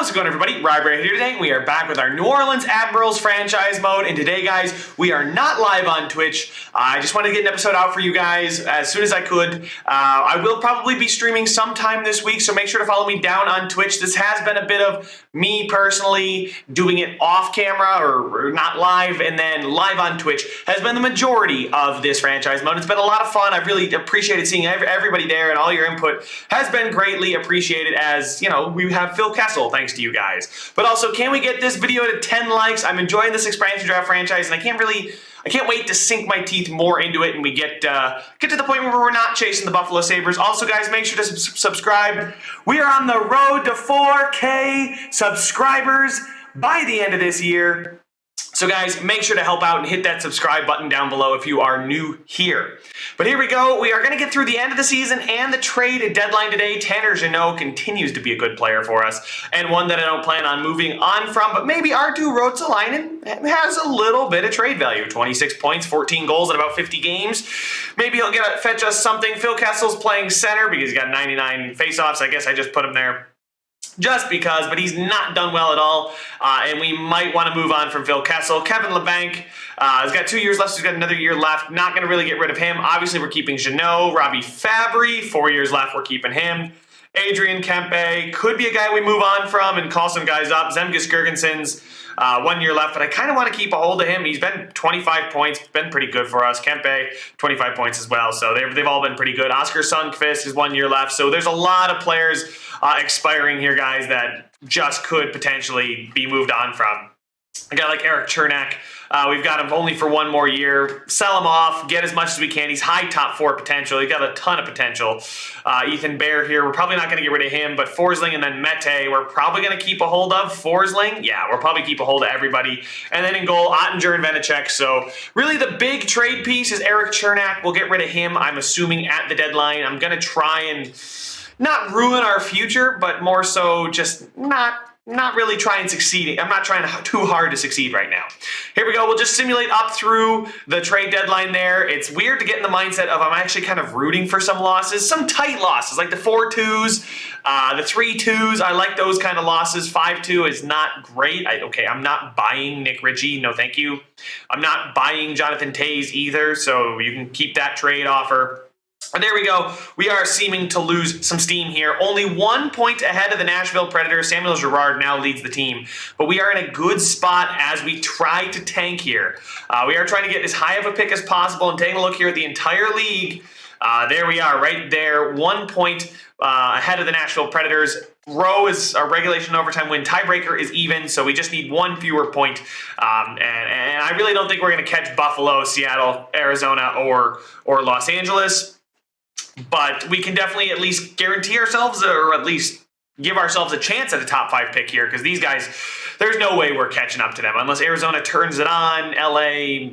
How's it going, everybody? Rye here today. We are back with our New Orleans Admirals franchise mode, and today, guys, we are not live on Twitch. I just wanted to get an episode out for you guys as soon as I could. I will probably be streaming sometime this week, so make sure to follow me down on Twitch. This has been a bit of me personally doing it off camera or not live, and then live on Twitch has been the majority of this franchise mode. It's been a lot of fun. I've really appreciated seeing everybody there, and all your input has been greatly appreciated, as, you know, we have Phil Kessel, thanks to you guys. But also, can we get this video to 10 likes? I'm enjoying this expansion draft franchise, and I can't wait to sink my teeth more into it, and we get to the point where we're not chasing the Buffalo Sabres. Also, guys, make sure to subscribe. We are on the road to 4K subscribers by the end of this year. So guys, make sure to help out and hit that subscribe button down below if you are new here. But here we go. We are going to get through the end of the season and the trade deadline today. Tanner Jeannot continues to be a good player for us, and one that I don't plan on moving on from, but maybe Arttu Ruotsalainen has a little bit of trade value. 26 points, 14 goals in about 50 games. Maybe he'll fetch us something. Phil Kessel's playing center because he's got 99 faceoffs. I guess I just put him there just because, but he's not done well at all, and we might want to move on from Phil Kessel. Kevin Labanc has got 2 years left, so he's got another year left. Not going to really get rid of him. Obviously, we're keeping Jeannot. Robbie Fabry, 4 years left, we're keeping him. Adrian Kempe could be a guy we move on from and call some guys up. Zemgus Girgensons, 1 year left, but I kind of want to keep a hold of him. He's been 25 points, been pretty good for us. Kempe, 25 points as well, so they've all been pretty good. Oscar Sundqvist is 1 year left, so there's a lot of players expiring here, guys, that just could potentially be moved on from. A guy like Eric Chernak, we've got him only for 1 more year. Sell him off, get as much as we can. He's high top 4 potential. He's got a ton of potential. Ethan Bear here, we're probably not going to get rid of him, but Forsling and then Mete, we're probably going to keep a hold of. Forsling, yeah, we'll probably keep a hold of everybody. And then in goal, Ottinger and Vanacek. So really the big trade piece is Eric Chernak. We'll get rid of him, I'm assuming, at the deadline. I'm going to try and not ruin our future, but more so just not really try and succeed. I'm not trying too hard to succeed right now. Here we go. We'll just simulate up through the trade deadline there. It's weird to get in the mindset of I'm actually kind of rooting for some losses, some tight losses, like the 4-2s, the 3-2s. I like those kind of losses. 5-2 is not great. I'm not buying Nick Ritchie. No, thank you. I'm not buying Jonathan Toews either, so you can keep that trade offer. And there we go. We are seeming to lose some steam here. Only 1 point ahead of the Nashville Predators. Samuel Girard now leads the team. But we are in a good spot as we try to tank here. We are trying to get as high of a pick as possible. And taking a look here at the entire league, there we are right there. 1 point ahead of the Nashville Predators. Row is our regulation overtime win. Tiebreaker is even, so we just need 1 fewer point. And I really don't think we're going to catch Buffalo, Seattle, Arizona, or Los Angeles. But we can definitely at least guarantee ourselves, or at least give ourselves a chance at a top 5 pick here, because these guys, there's no way we're catching up to them unless Arizona turns it on. LA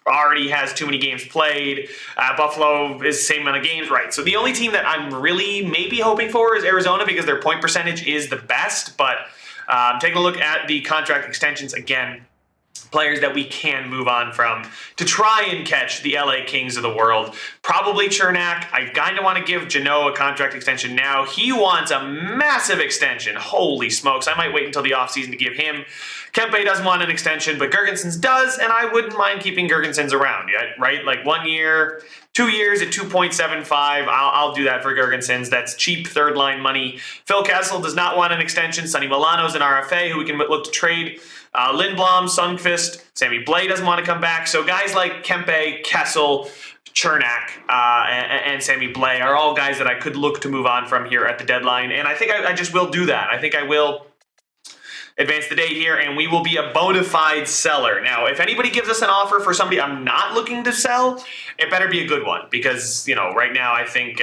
already has too many games played. Buffalo is the same amount of games, right? So the only team that I'm really maybe hoping for is Arizona, because their point percentage is the best. But taking a look at the contract extensions again, players that we can move on from to try and catch the LA Kings of the world. Probably Chernak. I kind of want to give Jeannot a contract extension now. He wants a massive extension. Holy smokes. I might wait until the offseason to give him. Kempe doesn't want an extension, but Girgensons does, and I wouldn't mind keeping Girgensons around, right? Like 1 year, 2 years at 2.75. I'll do that for Girgensons. That's cheap third-line money. Phil Kessel does not want an extension. Sonny Milano's an RFA who we can look to trade. Lindblom, Sundqvist, Sammy Blais doesn't want to come back. So guys like Kempe, Kessel, Chernak, and Sammy Blais are all guys that I could look to move on from here at the deadline. And I think I just will do that. I think I will advance the day here, and we will be a bona fide seller. Now, if anybody gives us an offer for somebody I'm not looking to sell, it better be a good one, because, you know, right now I think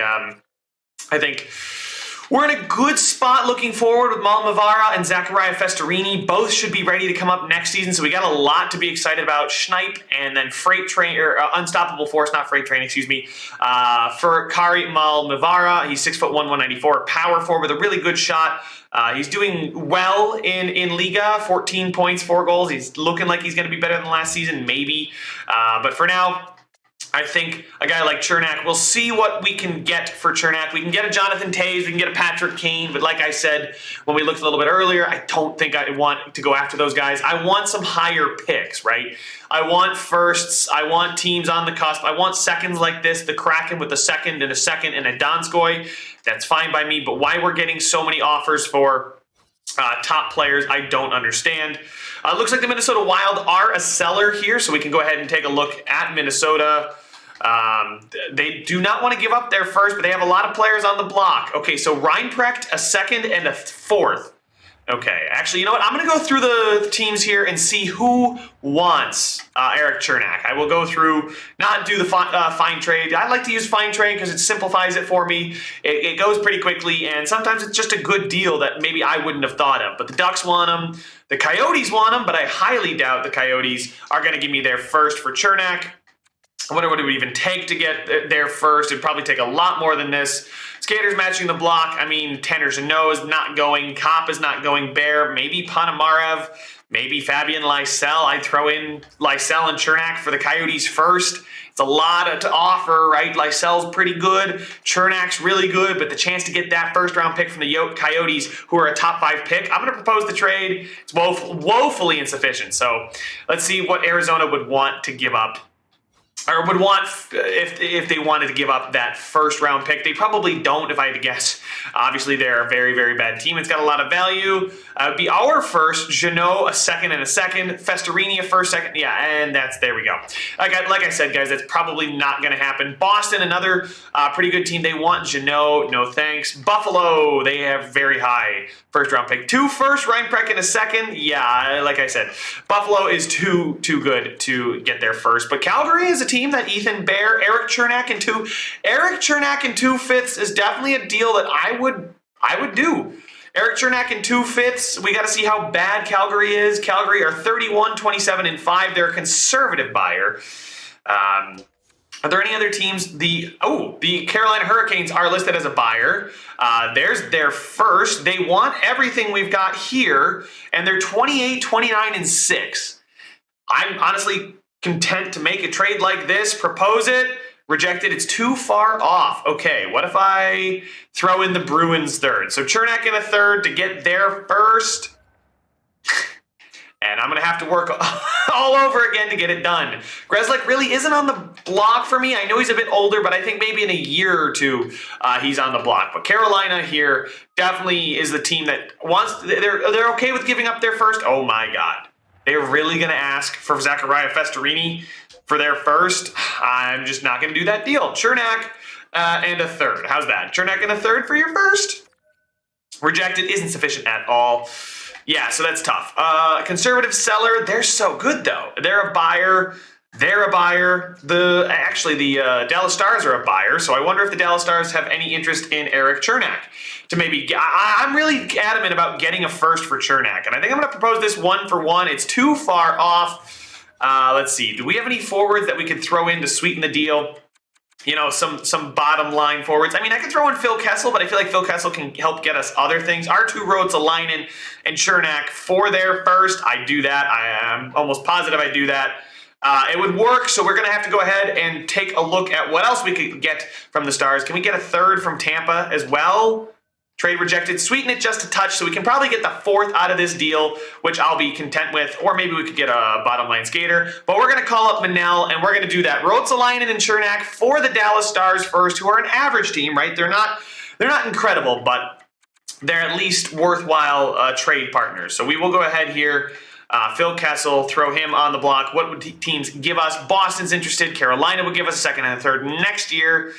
we're in a good spot looking forward with Mal Mavara and Zachariah Festarini. Both should be ready to come up next season, so we got a lot to be excited about. Schneip and then Unstoppable Force, not Freight Train, excuse me. For Kari Mal Mavara, he's 6'1", 194, power forward with a really good shot. He's doing well in Liga, 14 points, 4 goals. He's looking like he's going to be better than last season, maybe. But for now, I think a guy like Cernak, we'll see what we can get for Cernak. We can get a Jonathan Toews, we can get a Patrick Kane, but like I said when we looked a little bit earlier, I don't think I want to go after those guys. I want some higher picks, right? I want firsts, I want teams on the cusp, I want seconds like this, the Kraken with a second and a Donskoy. That's fine by me, but why we're getting so many offers for top players, I don't understand. Looks like the Minnesota Wild are a seller here, so we can go ahead and take a look at Minnesota. They do not want to give up their first, but they have a lot of players on the block. Okay, so Reinprecht, a second and a fourth. Okay, actually, you know what? I'm going to go through the teams here and see who wants Erik Cernak. I will go through, not do the fine trade. I like to use fine trade because it simplifies it for me. It goes pretty quickly, and sometimes it's just a good deal that maybe I wouldn't have thought of. But the Ducks want him. The Coyotes want him, but I highly doubt the Coyotes are going to give me their first for Cernak. I wonder what it would even take to get there first. It'd probably take a lot more than this. Skaters matching the block. I mean, Tanner Jeannot is not going. Kopp is not going. Bear. Maybe Ponomarev. Maybe Fabian Lysell. I'd throw in Lysell and Cernak for the Coyotes first. It's a lot to offer, right? Lysell's pretty good. Chernak's really good, but the chance to get that first-round pick from the Coyotes, who are a top-5 pick, I'm going to propose the trade. It's woefully insufficient. So let's see what Arizona would want to give up. Or would want if they wanted to give up that first-round pick. They probably don't, if I had to guess. Obviously, they're a very, very bad team. It's got a lot of value. It would be our first, Jeannot a second and a second, Festerini a first, second. Yeah, and there we go. Like I said, guys, that's probably not going to happen. Boston, another pretty good team. They want Jeannot. No thanks. Buffalo, they have very high first-round pick. 2 first, Reinprecht in a second. Yeah, like I said, Buffalo is too good to get there first. But Calgary is a team that Ethan Bear, Erik Cernak in 2 fifths is definitely a deal that I would do. Erik Cernak in 2 fifths. We got to see how bad Calgary is. Calgary are 31, 27, and 5. They're a conservative buyer. Are there any other teams? The Carolina Hurricanes are listed as a buyer. There's their first. They want everything we've got here, and they're 28, 29, and 6. I'm honestly content to make a trade like this, propose it, reject it. It's too far off. Okay, what if I throw in the Bruins third? So Cernak in a third to get there first. And I'm going to have to work all over again to get it done. Grzelcyk really isn't on the block for me. I know he's a bit older, but I think maybe in a year or two he's on the block. But Carolina here definitely is the team that wants. They're okay with giving up their first. Oh my God. They're really going to ask for Zachariah Festerini for their first? I'm just not going to do that deal. Cernak and a third. How's that? Cernak and a third for your first? Rejected isn't sufficient at all. Yeah, so that's tough. Conservative seller, they're so good, though. They're a buyer. The Dallas Stars are a buyer, so I wonder if the Dallas Stars have any interest in Erik Cernak. I'm really adamant about getting a first for Cernak, and I think I'm going to propose this 1-for-1. It's too far off. Let's see. Do we have any forwards that we could throw in to sweeten the deal? You know, some bottom line forwards. I mean, I could throw in Phil Kessel, but I feel like Phil Kessel can help get us other things. Arttu Ruotsalainen and Cernak for their first. I do that. I am almost positive I do that. It would work, so we're going to have to go ahead and take a look at what else we could get from the Stars. Can we get a third from Tampa as well? Trade rejected. Sweeten it just a touch, so we can probably get the fourth out of this deal, which I'll be content with, or maybe we could get a bottom line skater. But we're going to call up Manel, and we're going to do that. Ruotsalainen and Cernak for the Dallas Stars first, who are an average team, right? They're not incredible, but they're at least worthwhile trade partners. So we will go ahead here. Phil Kessel, throw him on the block. What would teams give us? Boston's interested. Carolina would give us a second and a third next year.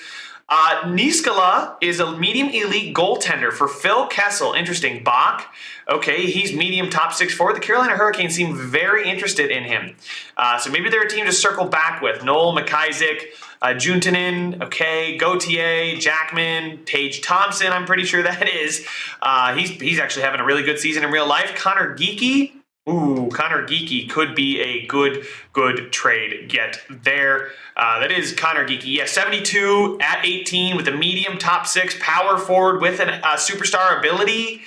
Niskala is a medium elite goaltender for Phil Kessel. Interesting. Bach. Okay, he's medium top 6 forward. The Carolina Hurricanes seem very interested in him. So maybe they're a team to circle back with. Noel McIsaac, Juntanen, okay, Gauthier, Jackman, Tage Thompson, I'm pretty sure that is. He's actually having a really good season in real life. Connor Geekie. Ooh, Connor Geekie could be a good trade get there. That is Connor Geekie. Yeah, 72 at 18 with a medium top 6 power forward with a superstar ability.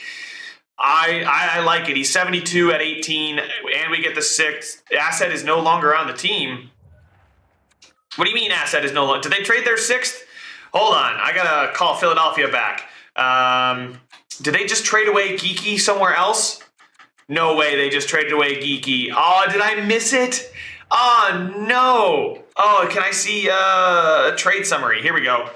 I like it. He's 72 at 18, and we get the 6th. Asset is no longer on the team. What do you mean asset is no longer? Did they trade their 6th? Hold on, I gotta call Philadelphia back. Did they just trade away Geeky somewhere else? No way, they just traded away Geeky. Oh, did I miss it? Oh, no. Oh, can I see a trade summary? Here we go.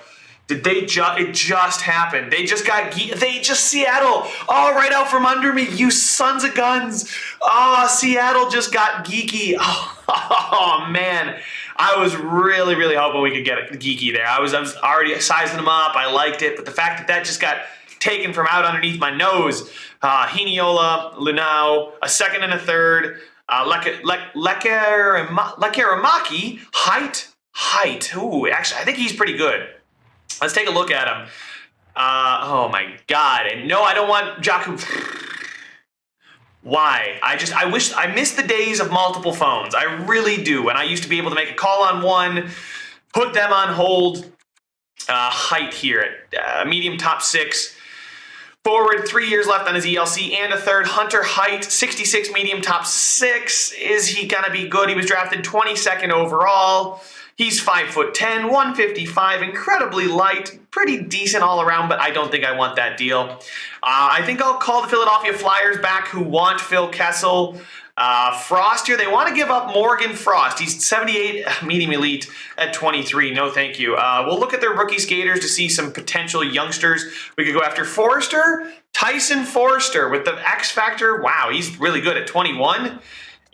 Did they it just happened. They just got Seattle. Oh, right out from under me, you sons of guns. Oh, Seattle just got Geeky. Oh man. I was really, really hoping we could get Geeky there. I was already sizing them up. I liked it, but the fact that just got taken from out underneath my nose. Hiniola, Lunau, a 2nd and a 3rd. Lekeramaki, height. Ooh, actually, I think he's pretty good. Let's take a look at him. Oh my God! And no, I don't want Jakub. Why? I wish I missed the days of multiple phones. I really do. And I used to be able to make a call on one, put them on hold. Height here at medium top 6. Forward, 3 years left on his ELC and a 3rd. Hunter Height, 66 medium top 6. Is he gonna be good? He was drafted 22nd overall. He's 5'10", 155, incredibly light, pretty decent all around, but I don't think I want that deal. I think I'll call the Philadelphia Flyers back, who want Phil Kessel. Frost here, they want to give up Morgan Frost. He's 78 medium elite at 23. No, thank you. We'll look at their rookie skaters to see some potential youngsters. We could go after Forrester, Tyson Forrester with the X Factor. Wow, he's really good at 21.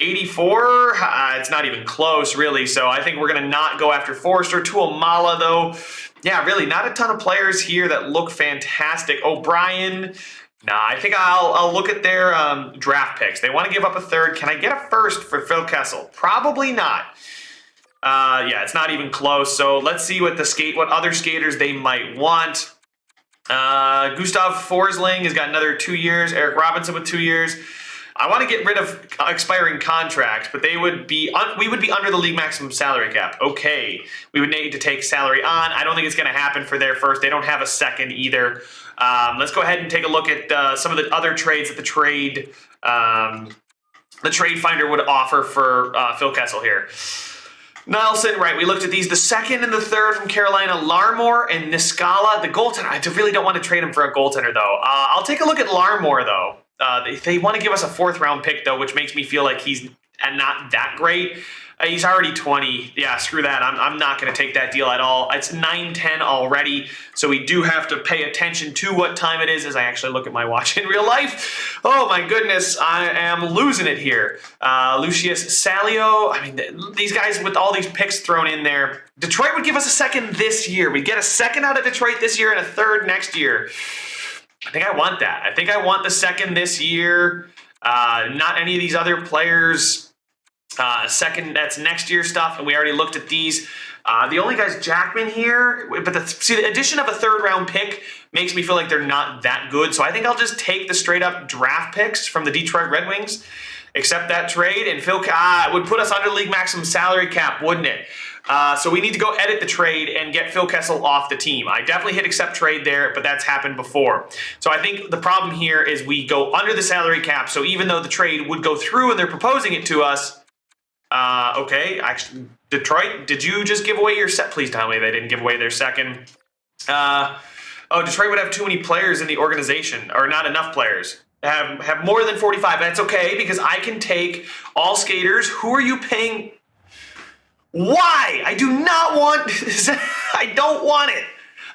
84, it's not even close, really. So I think we're going to not go after Forrester. Tuomala, though. Yeah, really, not a ton of players here that look fantastic. O'Brien. Nah, I think I'll look at their draft picks. They want to give up a 3rd. Can I get a 1st for Phil Kessel? Probably not. Yeah, it's not even close. So let's see what other skaters they might want. Gustav Forsling has got another 2 years. Eric Robinson with 2 years. I want to get rid of expiring contracts, but we would be under the league maximum salary cap. Okay, we would need to take salary on. I don't think it's going to happen for their 1st. They don't have a 2nd either. Let's go ahead and take a look at some of the other trades that the trade finder would offer for Phil Kessel here. Nelson, right, we looked at these. The 2nd and the 3rd from Carolina, Larmore and Niskala. The goaltender, I really don't want to trade him for a goaltender, though. I'll take a look at Larmore, though. They want to give us a 4th round pick, though, which makes me feel like he's not that great. He's already 20. Yeah, screw that. I'm not going to take that deal at all. It's 9:10 already, so we do have to pay attention to what time it is as I actually look at my watch in real life. Oh, my goodness. I am losing it here. Lucius Salio. I mean, these guys with all these picks thrown in there. Detroit would give us a 2nd this year. We'd get a 2nd out of Detroit this year and a 3rd next year. I think I want that. I think I want the 2nd this year. Not any of these other players. 2nd, that's next year stuff, and we already looked at these. The only guy's Jackman here, but the addition of a 3rd round pick makes me feel like they're not that good. So I think I'll just take the straight up draft picks from the Detroit Red Wings, accept that trade, and Phil it would put us under league maximum salary cap, wouldn't it? So we need to go edit the trade and get Phil Kessel off the team. I definitely hit accept trade there, but that's happened before. So I think the problem here is we go under the salary cap. So even though the trade would go through and they're proposing it to us, okay, actually, Detroit, did you just give away your set? Please tell me they didn't give away their 2nd. Detroit would have too many players in the organization, or not enough players. Have more than 45. That's okay, because I can take all skaters. Who are you paying? Why? I do not want I don't want it.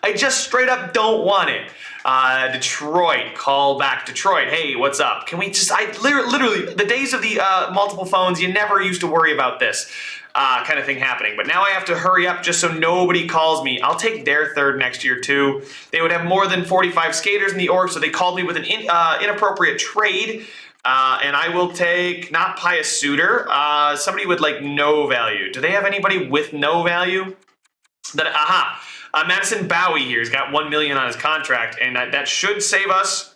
I just straight up don't want it. Detroit, call back Detroit. Hey, what's up? Can we just, literally, the days of the multiple phones, you never used to worry about this kind of thing happening. But now I have to hurry up just so nobody calls me. I'll take their 3rd next year, too. They would have more than 45 skaters in the org, so they called me with an inappropriate trade. And I will take, not Pius Suter, somebody with, like, no value. Do they have anybody with no value? Madison Bowie here has got $1 million on his contract, and that should save us.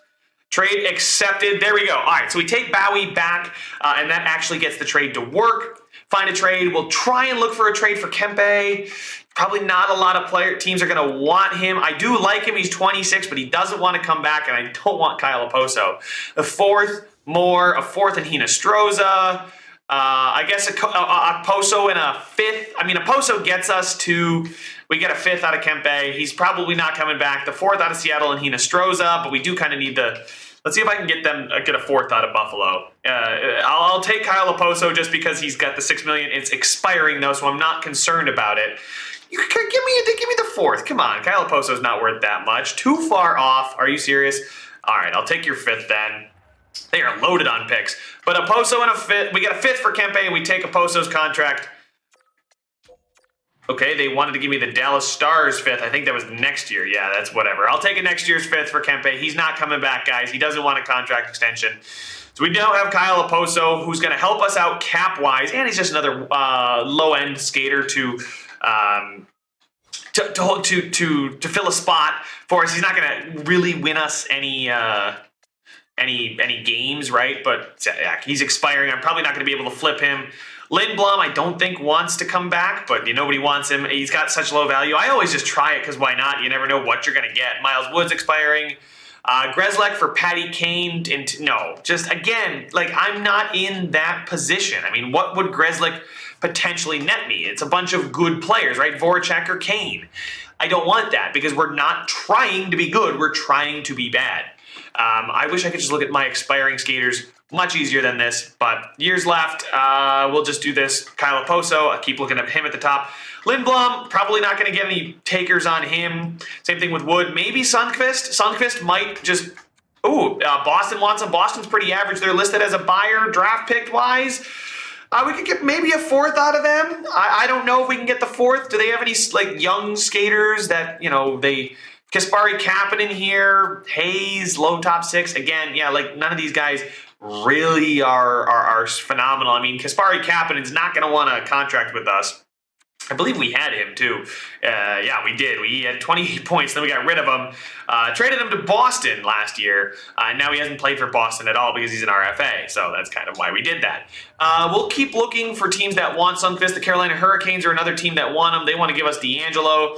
Trade accepted. There we go. All right, so we take Bowie back, and that actually gets the trade to work. Find a trade. We'll try and look for a trade for Kempe. Probably not a lot of teams are going to want him. I do like him. He's 26, but he doesn't want to come back, and I don't want Kyle Oposo. A 4th, a 4th and Hinostroza. I guess a Poso and a fifth. I mean, a Poso gets us to, we get a fifth out of Kempe. He's probably not coming back. The fourth out of Seattle and Hinostroza, but we do kind of need the, let's see if I can get a fourth out of Buffalo. I'll take Kyle Oposo just because he's got the $6 million. It's expiring though, so I'm not concerned about it. Give me the fourth. Come on, Kyle Oposo's not worth that much. Too far off. Are you serious? All right, I'll take your fifth then. They are loaded on picks. But Oposo and a fifth. We get a fifth for Kempe, and we take Oposo's contract. Okay, they wanted to give me the Dallas Stars fifth. I think that was next year. Yeah, that's whatever. I'll take a next year's fifth for Kempe. He's not coming back, guys. He doesn't want a contract extension. So we now have Kyle Oposo, who's going to help us out cap-wise, and he's just another low-end skater to fill a spot for us. He's not going to really win us any games, right? But yeah, he's expiring. I'm probably not going to be able to flip him. Lindblom, I don't think wants to come back, but nobody wants him. He's got such low value. I always just try it because why not? You never know what you're going to get. Miles Wood's expiring. Grzelcyk for Patty Kane. No, just again, like I'm not in that position. I mean, what would Grzelcyk potentially net me? It's a bunch of good players, right? Voracek or Kane. I don't want that because we're not trying to be good. We're trying to be bad. I wish I could just look at my expiring skaters. Much easier than this, but years left. We'll just do this. Kyle Oposo, I keep looking at him at the top. Lindblom, probably not going to get any takers on him. Same thing with Wood. Maybe Sundqvist. Sundqvist might just... Boston wants him. Boston's pretty average. They're listed as a buyer, draft pick-wise. We could get maybe a fourth out of them. I don't know if we can get the fourth. Do they have any young skaters that, they... Kasperi Kapanen here, Hayes, low top six. Again, yeah, none of these guys really are phenomenal. I mean, Kasperi Kapanen's not going to want a contract with us. I believe we had him too. Yeah, we did. We had 28 points, then we got rid of him. Traded him to Boston last year. Now he hasn't played for Boston at all because he's an RFA, so that's kind of why we did that. We'll keep looking for teams that want Sundqvist. The Carolina Hurricanes are another team that want him. They want to give us D'Angelo,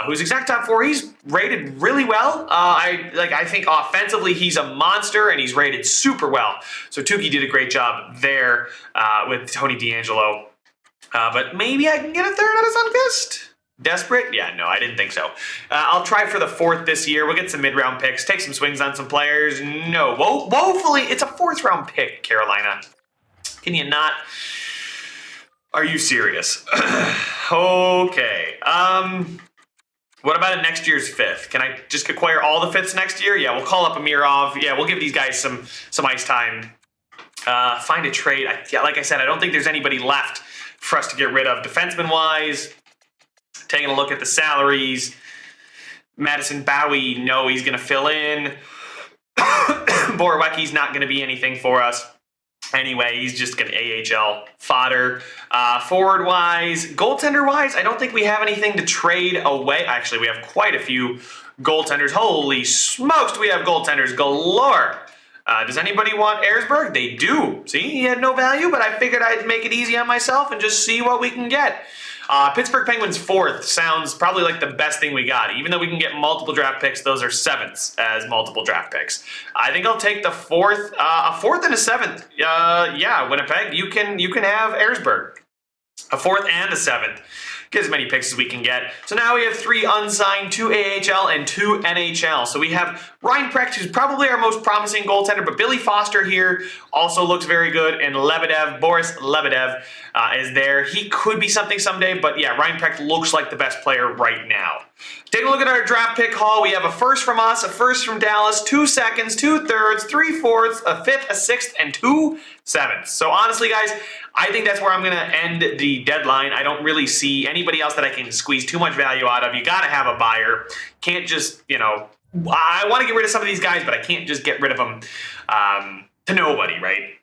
who's exact top four. He's rated really well. I think offensively he's a monster, and he's rated super well. So Tukey did a great job there with Tony D'Angelo. But maybe I can get a third out of Sundqvist? Desperate? Yeah, no, I didn't think so. I'll try for the fourth this year. We'll get some mid-round picks, take some swings on some players. No, woefully, it's a fourth-round pick, Carolina. Can you not? Are you serious? Okay. What about a next year's fifth? Can I just acquire all the fifths next year? Yeah, we'll call up Amirov. Yeah, we'll give these guys some ice time. Find a trade. Like I said, I don't think there's anybody left for us to get rid of. Defenseman-wise, taking a look at the salaries. Madison Bowie, no, he's going to fill in. Borowiecki's not going to be anything for us. Anyway, he's just going to AHL fodder. Forward-wise, goaltender-wise, I don't think we have anything to trade away. Actually, we have quite a few goaltenders. Holy smokes, we have goaltenders galore. Does anybody want Erzberg? They do. See, he had no value, but I figured I'd make it easy on myself and just see what we can get. Pittsburgh Penguins fourth sounds probably like the best thing we got. Even though we can get multiple draft picks, those are sevenths as multiple draft picks. I think I'll take the fourth, a fourth and a seventh. Yeah, Winnipeg, you can have Erzberg. A fourth and a seventh. Get as many picks as we can get. So now we have 3 unsigned, 2 AHL, and 2 NHL. So we have Ryan Precht, who's probably our most promising goaltender, but Billy Foster here also looks very good, and Boris Lebedev is there. He could be something someday, but yeah, Ryan Precht looks like the best player right now. Take a look at our draft pick haul. We have a first from us, a first from Dallas, 2 seconds, 2 thirds, 3 fourths, a fifth, a sixth, and 2 sevenths. So honestly, guys, I think that's where I'm going to end the deadline. I don't really see anybody else that I can squeeze too much value out of. You got to have a buyer. Can't just, I want to get rid of some of these guys, but I can't just get rid of them to nobody, right?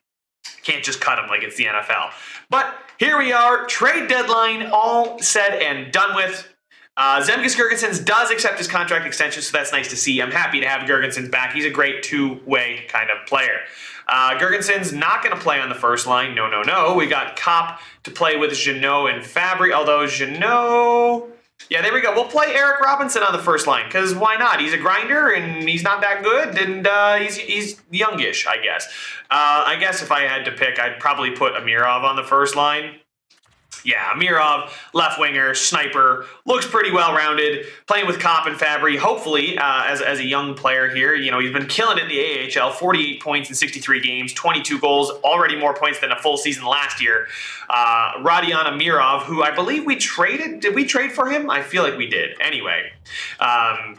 Can't just cut them like it's the NFL. But here we are, trade deadline all said and done with. Zemgus Girgensons does accept his contract extension, so that's nice to see. I'm happy to have Girgensons back. He's a great two-way kind of player. Girgensons not going to play on the first line. No. We got Kopp to play with Jeannot and Fabry, although Jeannot... Yeah, there we go. We'll play Eric Robinson on the first line, because why not? He's a grinder, and he's not that good, and he's youngish, I guess. I guess if I had to pick, I'd probably put Amirov on the first line. Yeah, Amirov, left winger, sniper, looks pretty well-rounded, playing with Kopp and Fabry, hopefully, as a young player here. You know, he's been killing it in the AHL, 48 points in 63 games, 22 goals, already more points than a full season last year. Rodion Amirov, who I believe we traded. Did we trade for him? I feel like we did. Anyway, I'm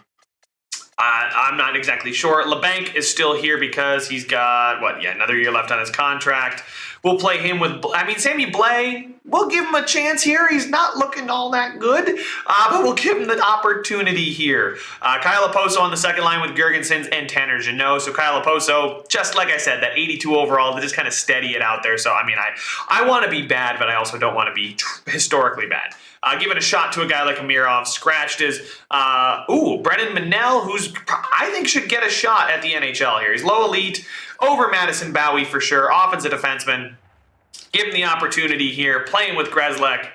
not exactly sure. LeBanc is still here because he's got, another year left on his contract. We'll play him with, Sammy Blais, we'll give him a chance here. He's not looking all that good, but we'll give him the opportunity here. Kyle Oposo on the second line with Girgensons and Tanner Jeannot. So Kyle Oposo, just like I said, that 82 overall to just kind of steady it out there. So, I want to be bad, but I also don't want to be historically bad. Giving a shot to a guy like Amirov, scratched his, Brennan Manel, who's, I think should get a shot at the NHL here. He's low elite, over Madison Bowie for sure, offensive defenseman. Give him the opportunity here, playing with Grzelcyk,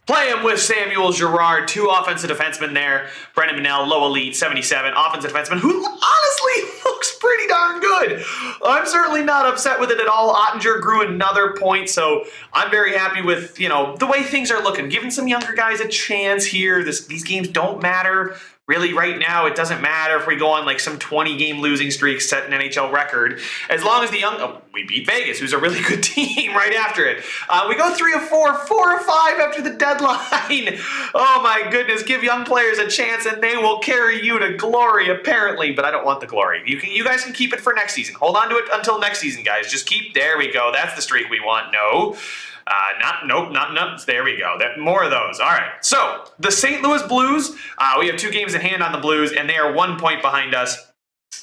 play him with Samuel Girard, two offensive defensemen there. Brennan Manel, low elite, 77, offensive defenseman, who honestly looks pretty darn good. I'm certainly not upset with it at all. Ottinger grew another point, so I'm very happy with, the way things are looking. Giving some younger guys a chance here. These games don't matter. Really, right now, it doesn't matter if we go on like some 20-game losing streak, set an NHL record. As long as we beat Vegas, who's a really good team right after it. We go 3 of 4, 4 of 5 after the deadline. Oh my goodness, give young players a chance and they will carry you to glory, apparently. But I don't want the glory. You guys can keep it for next season. Hold on to it until next season, guys. Just there we go. That's the streak we want. No. Not. There we go. More of those. All right. So the St. Louis Blues, we have 2 games in hand on the Blues, and they are 1 point behind us.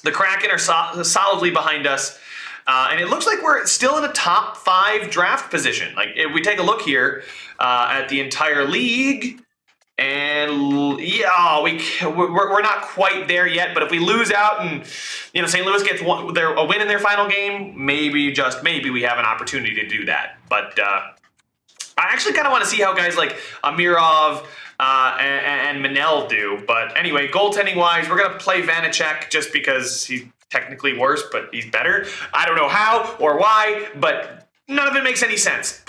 The Kraken are solidly behind us, and it looks like we're still in a top 5 draft position. Like if we take a look here at the entire league. And yeah, we're not quite there yet. But if we lose out and St. Louis gets a win in their final game, maybe we have an opportunity to do that. But I actually kind of want to see how guys like Amirov and Manel do. But anyway, goaltending wise, we're gonna play Vanacek just because he's technically worse, but he's better. I don't know how or why, but none of it makes any sense.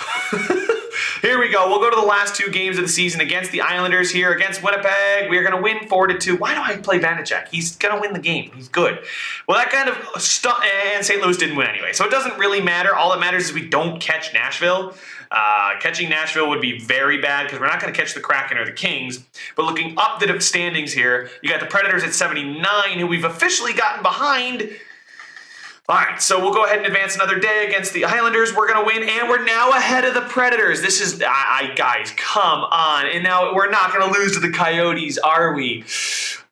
Here we go. We'll go to the last 2 games of the season against the Islanders here, against Winnipeg. We're going to win 4-2. Why do I play Vanacek? He's going to win the game. He's good. Well, that kind of and St. Louis didn't win anyway, so it doesn't really matter. All that matters is we don't catch Nashville. Catching Nashville would be very bad because we're not going to catch the Kraken or the Kings. But looking up the standings here, you got the Predators at 79, who we've officially gotten behind. All right, so we'll go ahead and advance another day against the Islanders. We're going to win, and we're now ahead of the Predators. This is, guys, come on. And now we're not going to lose to the Coyotes, are we?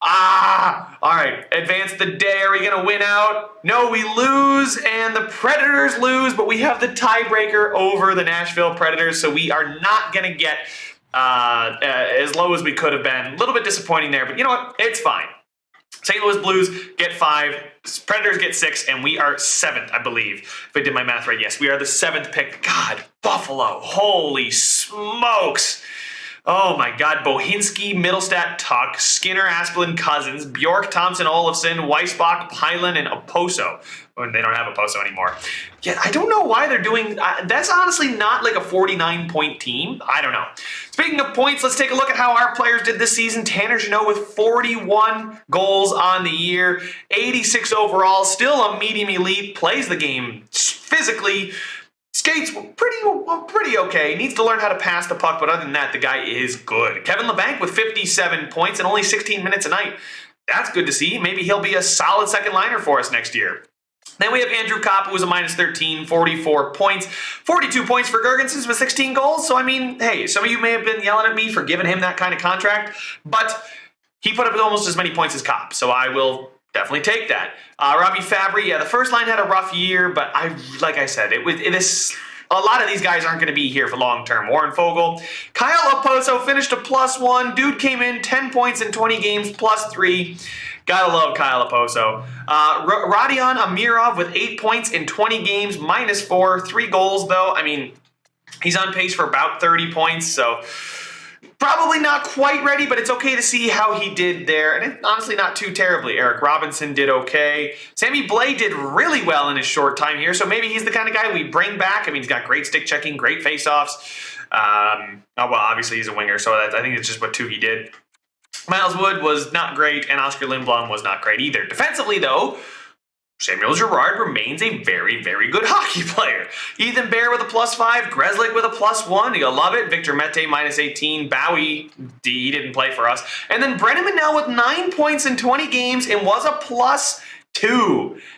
All right, advance the day. Are we going to win out? No, we lose, and the Predators lose, but we have the tiebreaker over the Nashville Predators, so we are not going to get as low as we could have been. A little bit disappointing there, but you know what? It's fine. St. Louis Blues get 5, Predators get 6, and we are 7th, I believe. If I did my math right, yes, we are the 7th pick. God, Buffalo, holy smokes. Oh my God, Bohinski, Middlestat, Tuck, Skinner, Asplund, Cousins, Bjork, Thompson, Olofsson, Weissbach, Pylan, and Oposo. Or they don't have Oposo anymore. Yeah, I don't know why they're doing, that's honestly not like a 49-point team. I don't know. Speaking of points, let's take a look at how our players did this season. Tanner Jeannot with 41 goals on the year, 86 overall, still a medium elite, plays the game physically, skates pretty okay. Needs to learn how to pass the puck, but other than that, the guy is good. Kevin LeBanc with 57 points and only 16 minutes a night. That's good to see. Maybe he'll be a solid second liner for us next year. Then we have Andrew Kopp, who was a minus 13, 44 points. 42 points for Girgensons with 16 goals. So, hey, some of you may have been yelling at me for giving him that kind of contract, but he put up almost as many points as Kopp, so I will definitely take that. Robbie Fabry, yeah, the first line had a rough year, but like I said, a lot of these guys aren't going to be here for long term. Warren Fogle. Kyle Oposo finished a +1. Dude came in 10 points in 20 games, +3. Gotta love Kyle Oposo. Rodion Amirov with 8 points in 20 games, -4. 3 goals, though. He's on pace for about 30 points, so Probably not quite ready, but it's okay to see how he did there. And honestly, not too terribly. Eric Robinson did okay. Sammy Blais did really well in his short time here, so maybe he's the kind of guy we bring back. I mean, he's got great stick checking, great face-offs. Obviously he's a winger, so I think it's just what Tugi did. Miles Wood was not great, and Oscar Lindblom was not great either. Defensively, though, Samuel Girard remains a very, very good hockey player. Ethan Bear with a +5, Grzelcyk with a +1. You'll love it. Victor Mete -18. Bowie, he didn't play for us. And then Brennan Manel with 9 points in 20 games and was a +2.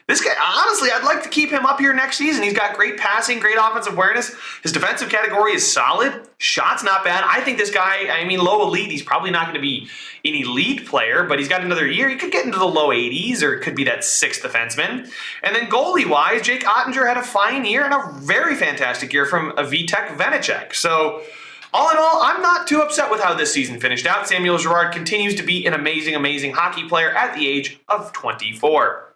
This guy, honestly, I'd like to keep him up here next season. He's got great passing, great offensive awareness. His defensive category is solid. Shot's not bad. I think this guy, I mean, low elite, he's probably not going to be an elite player, but he's got another year. He could get into the low 80s, or it could be that 6th defenseman. And then goalie-wise, Jake Ottinger had a fine year and a very fantastic year from Vitek Vanacek. So, all in all, I'm not too upset with how this season finished out. Samuel Girard continues to be an amazing, amazing hockey player at the age of 24.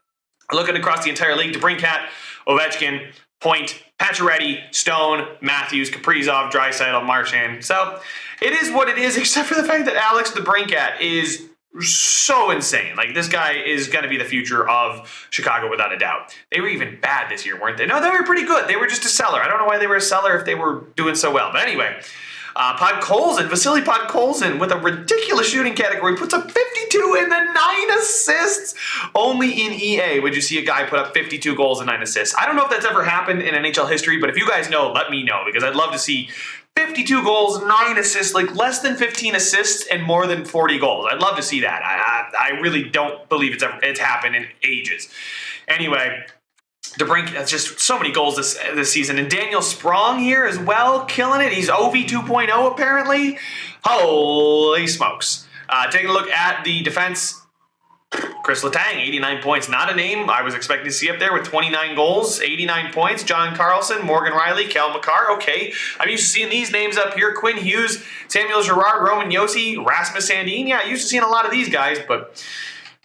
Looking across the entire league, DeBrincat, Ovechkin, Point, Pacioretty, Stone, Matthews, Kaprizov, Draisaitl, Marchand. So it is what it is, except for the fact that Alex DeBrincat is so insane. Like, this guy is going to be the future of Chicago without a doubt. They were even bad this year, weren't they? No, they were pretty good. They were just a seller. I don't know why they were a seller if they were doing so well. But anyway, Vasily Podkolzin with a ridiculous shooting category puts up 52 and then 9 assists. Only in EA would you see a guy put up 52 goals and 9 assists. I don't know if that's ever happened in NHL history, but if you guys know, let me know, because I'd love to see 52 goals, 9 assists, like less than 15 assists and more than 40 goals. I'd love to see that. I really don't believe it's happened in ages. Anyway, DeBrincat has just so many goals this season. And Daniel Sprong here as well, killing it. He's OV 2.0 apparently. Holy smokes. Taking a look at the defense. Chris Letang, 89 points. Not a name I was expecting to see up there with 29 goals, 89 points. John Carlson, Morgan Riley, Kel McCarr. Okay, I'm used to seeing these names up here. Quinn Hughes, Samuel Girard, Roman Josi, Rasmus Sandin. Yeah, used to seeing a lot of these guys, but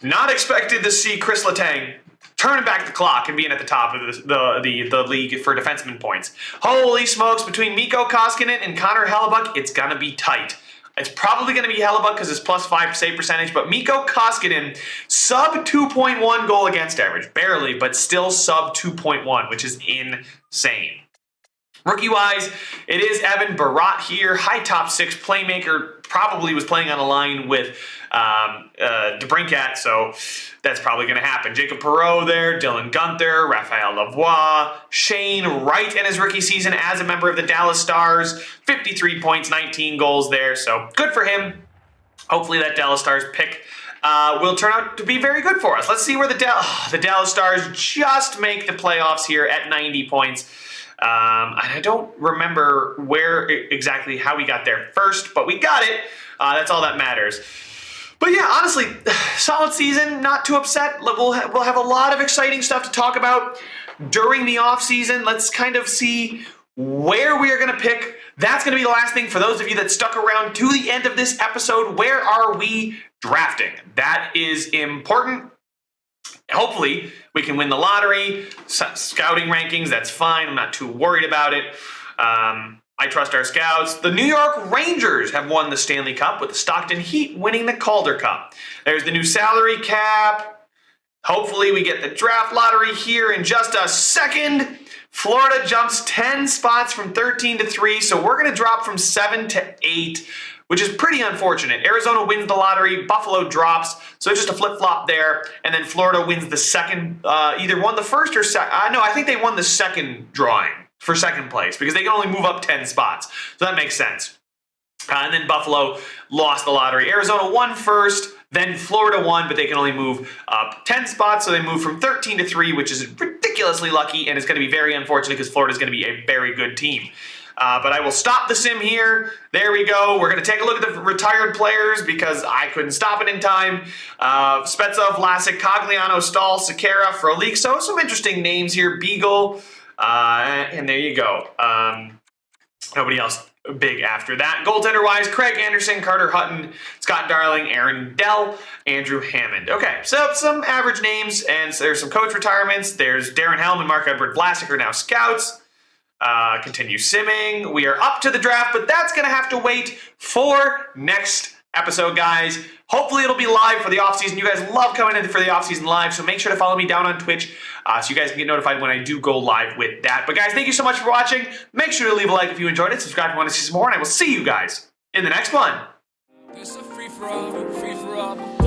not expected to see Chris Letang turning back the clock and being at the top of the league for defenseman points. Holy smokes, between Mikko Koskinen and Connor Hellebuck, it's going to be tight. It's probably going to be Hellebuck because his +5 save percentage, but Mikko Koskinen, sub 2.1 goal against average. Barely, but still sub 2.1, which is insane. Rookie-wise, it is Evan Barat here, high top 6 playmaker, probably was playing on a line with DeBrincat, so that's probably going to happen. Jacob Perreault there, Dylan Gunther, Raphael Lavoie, Shane Wright in his rookie season as a member of the Dallas Stars, 53 points, 19 goals there, so good for him. Hopefully that Dallas Stars pick will turn out to be very good for us. Let's see where the Dallas Stars just make the playoffs here at 90 points. And I don't remember how we got there first, but we got it. That's all that matters. But yeah, honestly, solid season, not too upset. We'll have a lot of exciting stuff to talk about during the offseason. Let's kind of see where we are going to pick. That's going to be the last thing for those of you that stuck around to the end of this episode. Where are we drafting? That is important. Hopefully, we can win the lottery, scouting rankings, that's fine. I'm not too worried about it. I trust our scouts. The New York Rangers have won the Stanley Cup with the Stockton Heat winning the Calder Cup. There's the new salary cap. Hopefully, we get the draft lottery here in just a second. Florida jumps 10 spots from 13 to 3, so we're going to drop from 7 to 8. Which is pretty unfortunate. Arizona wins the lottery, Buffalo drops, so it's just a flip-flop there, and then Florida wins the second, either won the first or second, no, I think they won the second drawing for second place, because they can only move up 10 spots, so that makes sense. And then Buffalo lost the lottery. Arizona won first, then Florida won, but they can only move up 10 spots, so they move from 13 to 3, which is ridiculously lucky, and it's going to be very unfortunate because Florida's going to be a very good team. But I will stop the sim here. There we go. We're going to take a look at the retired players because I couldn't stop it in time. Spetsov, Vlasic, Cogliano, Stahl, Sekera, Frolik. So some interesting names here. Beagle. And there you go. Nobody else big after that. Goaltender-wise, Craig Anderson, Carter Hutton, Scott Darling, Aaron Dell, Andrew Hammond. Okay, so some average names, and there's some coach retirements. There's Darren Helm and Mark-Edward Vlasic are now scouts. continue simming. We are up to the draft, but that's going to have to wait for next episode, guys. Hopefully it'll be live for the offseason. You guys love coming in for the offseason live, so make sure to follow me down on Twitch so you guys can get notified when I do go live with that. But guys, thank you so much for watching. Make sure to leave a like if you enjoyed it. Subscribe if you want to see some more, and I will see you guys in the next one. It's a free for all, free for all.